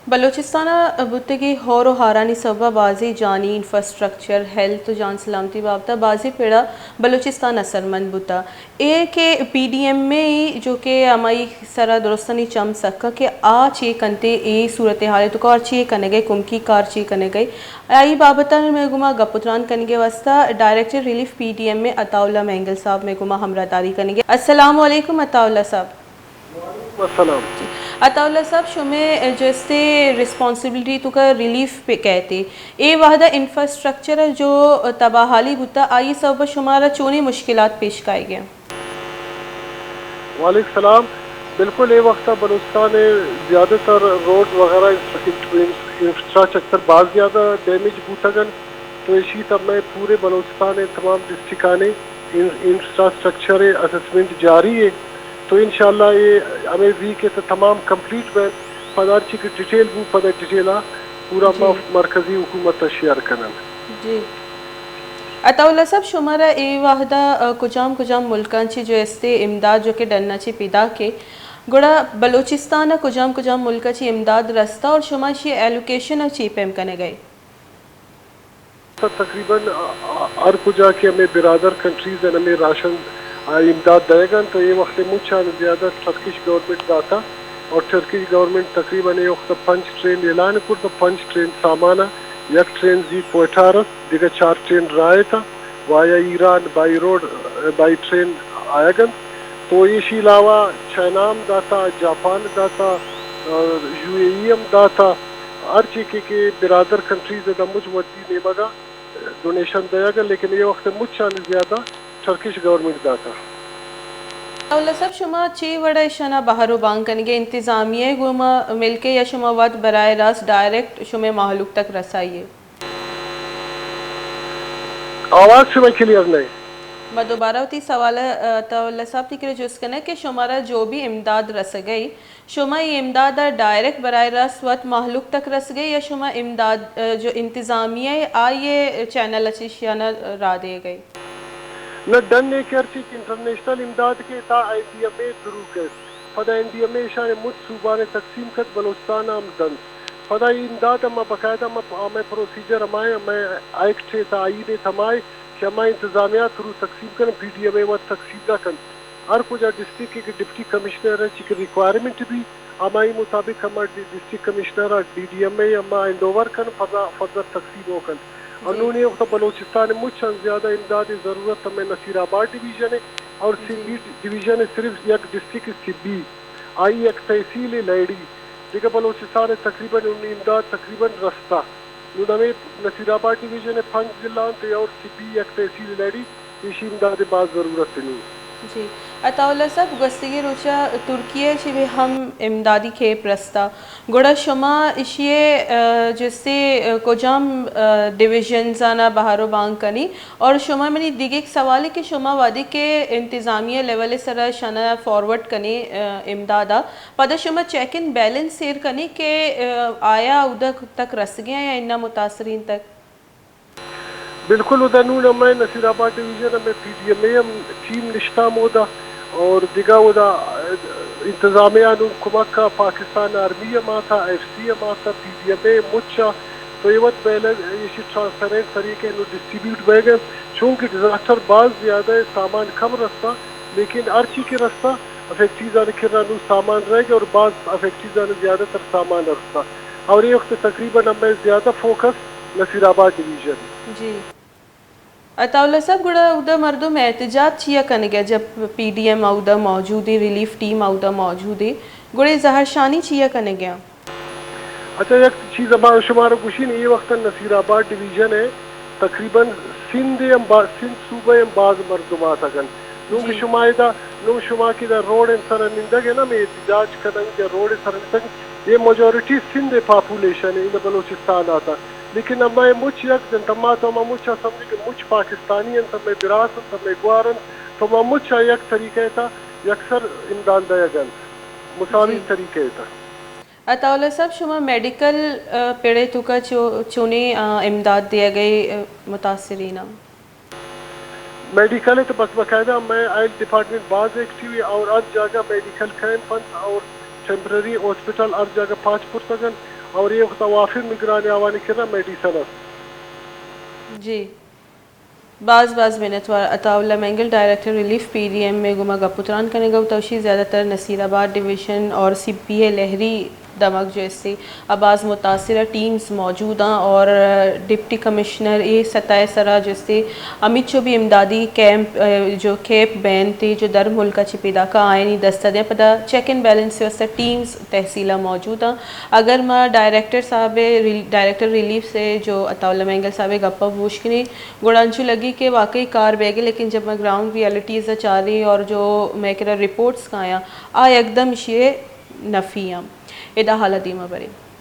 بلوچستان بتگی ہور و ہارانی صوبہ بازی جانی انفراسٹرکچر ہیلتھ جان سلامتی بابتا بازی پیڑا بلوچستان اثر مند بتا اے کہ پی ڈی ایم میں جو کہ ہماری سرا درستانی چم سکا کہ آ چی کنتے اے صورتحال تو کار چی کنے گئے کمکی کار چی کنے گئے آئی بابتا میں گما گپتران کنے گے واسطہ director relief P D M میں عطا اللہ مینگل صاحب میں گما ہمراہ داری کنے گے. السلام علیکم عطا اللہ صاحب. السلام. عطا اللہ صاحب شمیں جیسے رسپانسبلٹی تو کا ریلیف پہ کہتے اے وحدہ انفراسٹرکچر جو تباہالی بتا آئی سب شمارا چونی مشکلات پیش کائے گئے. وعلیکم السلام. بالکل یہ وقت بلوچستان زیادہ تر روڈ وغیرہ انفراسٹرکچر بعض زیادہ ڈیمیج بوتگن تو اسی طرح میں پورے بلوچستان تمام ڈسٹرکانے انفراسٹرکچر اسسمنٹ جاری ہے تو انشاءاللہ یہ ہمیں ویک کے تمام کمپلیٹ میں پدارچی کی ڈیٹیل بو پدر ڈیٹیلا پورا مرکزی حکومت شیئر کرنا. جی عطا اللہ صاحب شمارا اے واحدہ کجام ملکان چی جو استے امداد جو کہ ڈننا چی پیدا کے گوڑا بلوچستان کجام ملکا چی امداد رستا اور شما چی ایلوکیشن چی پیم کنے گئے. تقریباً ہر کجا کے ہمیں برادر کنٹریز ہیں ہمیں راشن امداد دے گا تو یہ وقت مچھان زیادہ ٹرکش گورنمنٹ داتا اور ٹرکش گورنمنٹ تقریباً یہ وقت 5 ٹرین اعلان کرتا 5 ٹرین سامانہ یک ٹرین زی کوئٹارس دیگر 4 ٹرین رائے تھا via Iran by road by train آیا گن تو اسی علاوہ چائنام داتا جاپان داتا یو اے ای ایم داتا ہر چیز کے برادر کنٹریز دا مجھ ودی نے بگا ڈونیشن دیا گا لیکن یہ وقت مجھ چاند زیادہ ٹرکش گورنمنٹ داتا. اللہ صاحب شما چی وڑا اشانا باہر و بانگ کنگے انتظامیہ گوما مل کے یا شما وقت برائے راست ڈائریکٹ شما محلوق تک رسائیے. آواز شما کلیئر نہیں. میں دوبارہ ہوتی سوال عطا اللہ صاحب تھی کہ جس کنے کہ شمارا جو بھی امداد رس گئی شما یہ امداد ڈائریکٹ برائے راست وقت محلوق تک رس گئی یا شما امداد جو انتظامیہ آئیے چینل اچھی شیانہ را دے گئی. نہ ڈن نے کرچی انٹرنیشنل امداد کے تا آئی ڈی ایم اے درو کے فدا این ڈی ایم اے شان مجھ صوبہ نے تقسیم کت بلوچستان آمدن فدا امداد اما باقاعدہ میں پروسیجر ہمائے میں ایکٹ سے تا آئی نے تھمائے کہ ہمیں انتظامیہ تھرو تقسیم کریں پی ڈی ایم اے وقت تقسیم نہ کریں ہر کچھ ڈسٹرکٹ کے ڈپٹی کمشنر ہے چی ریکوائرمنٹ بھی ہماری مطابق ہمارے district commissioner D D M A ہمیں ہینڈ اوور کریں فضا تقسیم ہو کریں. انہوں نے وقت بلوچستان میں مجھ زیادہ امداد ضرورت ہمیں نصیر آباد ڈویژن ہے اور سندھی ڈویژن ہے صرف یک ڈسٹرکٹ سبی آئی ایک تحصیل لیڈی دیکھا بلوچستان ہے تقریباً ان امداد تقریباً رستہ انہوں نے نصیر آباد ڈویژن ہے 5 ضلع اور سبی یک تحصیل لیڈی اسی امداد بعض ضرورت نہیں. جی عطا اللہ صاحب گستگی روچا ترکیہ چی ہم امدادی کھیپ رستا گوڑا شما اشیے جس سے کجام ڈویژنز آنا باہر و بانگ کنی اور شما منی دیگه ایک سوال ہے کہ شما وادی کے انتظامیہ لیول سرا شنا فارورڈ کنی امدادا پدا شما چیک ان بیلنس سیر کنی کہ آیا ادھر تک رس گیا یا انہا متاثرین تک. بالکل ادھر ہمیں نصیر آباد ڈویژن ہمیں P D M A team نشتام ہودا اور دیگا ہودا انتظامیہ کمک کا پاکستان آرمی اما تھا ایف سی اما تھا پی ڈی ایم اے مچا تو یہ وقت بیلنس اسی ٹرانسپیرنٹ طریقے انہوں ڈسٹریبیوٹ بے گئے چونکہ ڈیزاسٹر بعض زیادہ سامان کم رستا لیکن ہر چیز کے رستہ افیکٹیز آنے کے رانو سامان رہ گئے اور بعض افیکٹیز آنے زیادہ تر سامان رستا اور یہ وقت تقریباً ہمیں زیادہ فوکس نصیر آباد ڈویژن. جی عطا اللہ صاحب گوڑا ادھا مردم احتجاج چیا کنے گیا جب پی ڈی ایم آؤدہ موجود ہے ریلیف ٹیم آؤدہ موجود ہے گوڑے زہر شانی چیا کنے گیا. اچھا ایک چیز ہمارا شمارا گوشین یہ وقت نصیر آباد ڈویژن ہے تقریباً سندھ صوبہ بعض مردمات اگن نونگ شمایدہ نونگ شما کی دا روڈ انسان نندگ ہے نا میں احتجاج کننگ یا روڈ انسان نندگ یہ میجورٹی سندھ پاپولیشن ہے ان بلوچستان آتا لیکن ہمیں مجھ یک دن تمہا ہمیں مجھ سمجھے کہ مجھ پاکستانی ہیں ہمیں براسن ہمیں گوارن تو ہمیں مجھ یک طریقہ تھا یکسر امداد دیا گن مساوی طریقہ تھا. عطا اللہ صاحب شما میڈیکل پیڑے تو کا چونی امداد دیا گئی متاثرین میڈیکل ہے تو بس باقاعدہ میں آئل ڈپارٹمنٹ بعض ایکٹیوی اور ہر جگہ میڈیکل کیمپ اور ٹیمپرری ہاسپٹل ہر جگہ 5 پرتگن اور یہ توافر نگرانی آوانی کرنا میڈیسن است. جی بعض منتوار Ataullah Mengal director relief P D M میں گما گپتران کرنے گا توشی زیادہ تر نصیر آباد ڈویژن اور سی پی اے لہری دمک جیسے آباز متاثرہ ٹیمز موجود ہیں اور ڈپٹی کمشنر اے سطح سرا جیسے امت چو بھی امدادی کیمپ جو کیپ بین تھے جو در ملکہ چپیدہ کا آئینی دستہ دیں پدا چیک اینڈ بیلنس سے وسط ٹیمز تحصیلہ موجود ہیں. اگر میں ڈائریکٹر ریلیف سے جو عطا اللہ مینگل صاحب گپا پوچھنے گوڑانچو لگی کہ واقعی کار بیگے لیکن جب میں گراؤنڈ ریالٹیز چاہ رہی اور جو میں کہہ رہا رپورٹس کا آیا ایک دم یہ نفی ہیں ادا حالت دیمہ بری.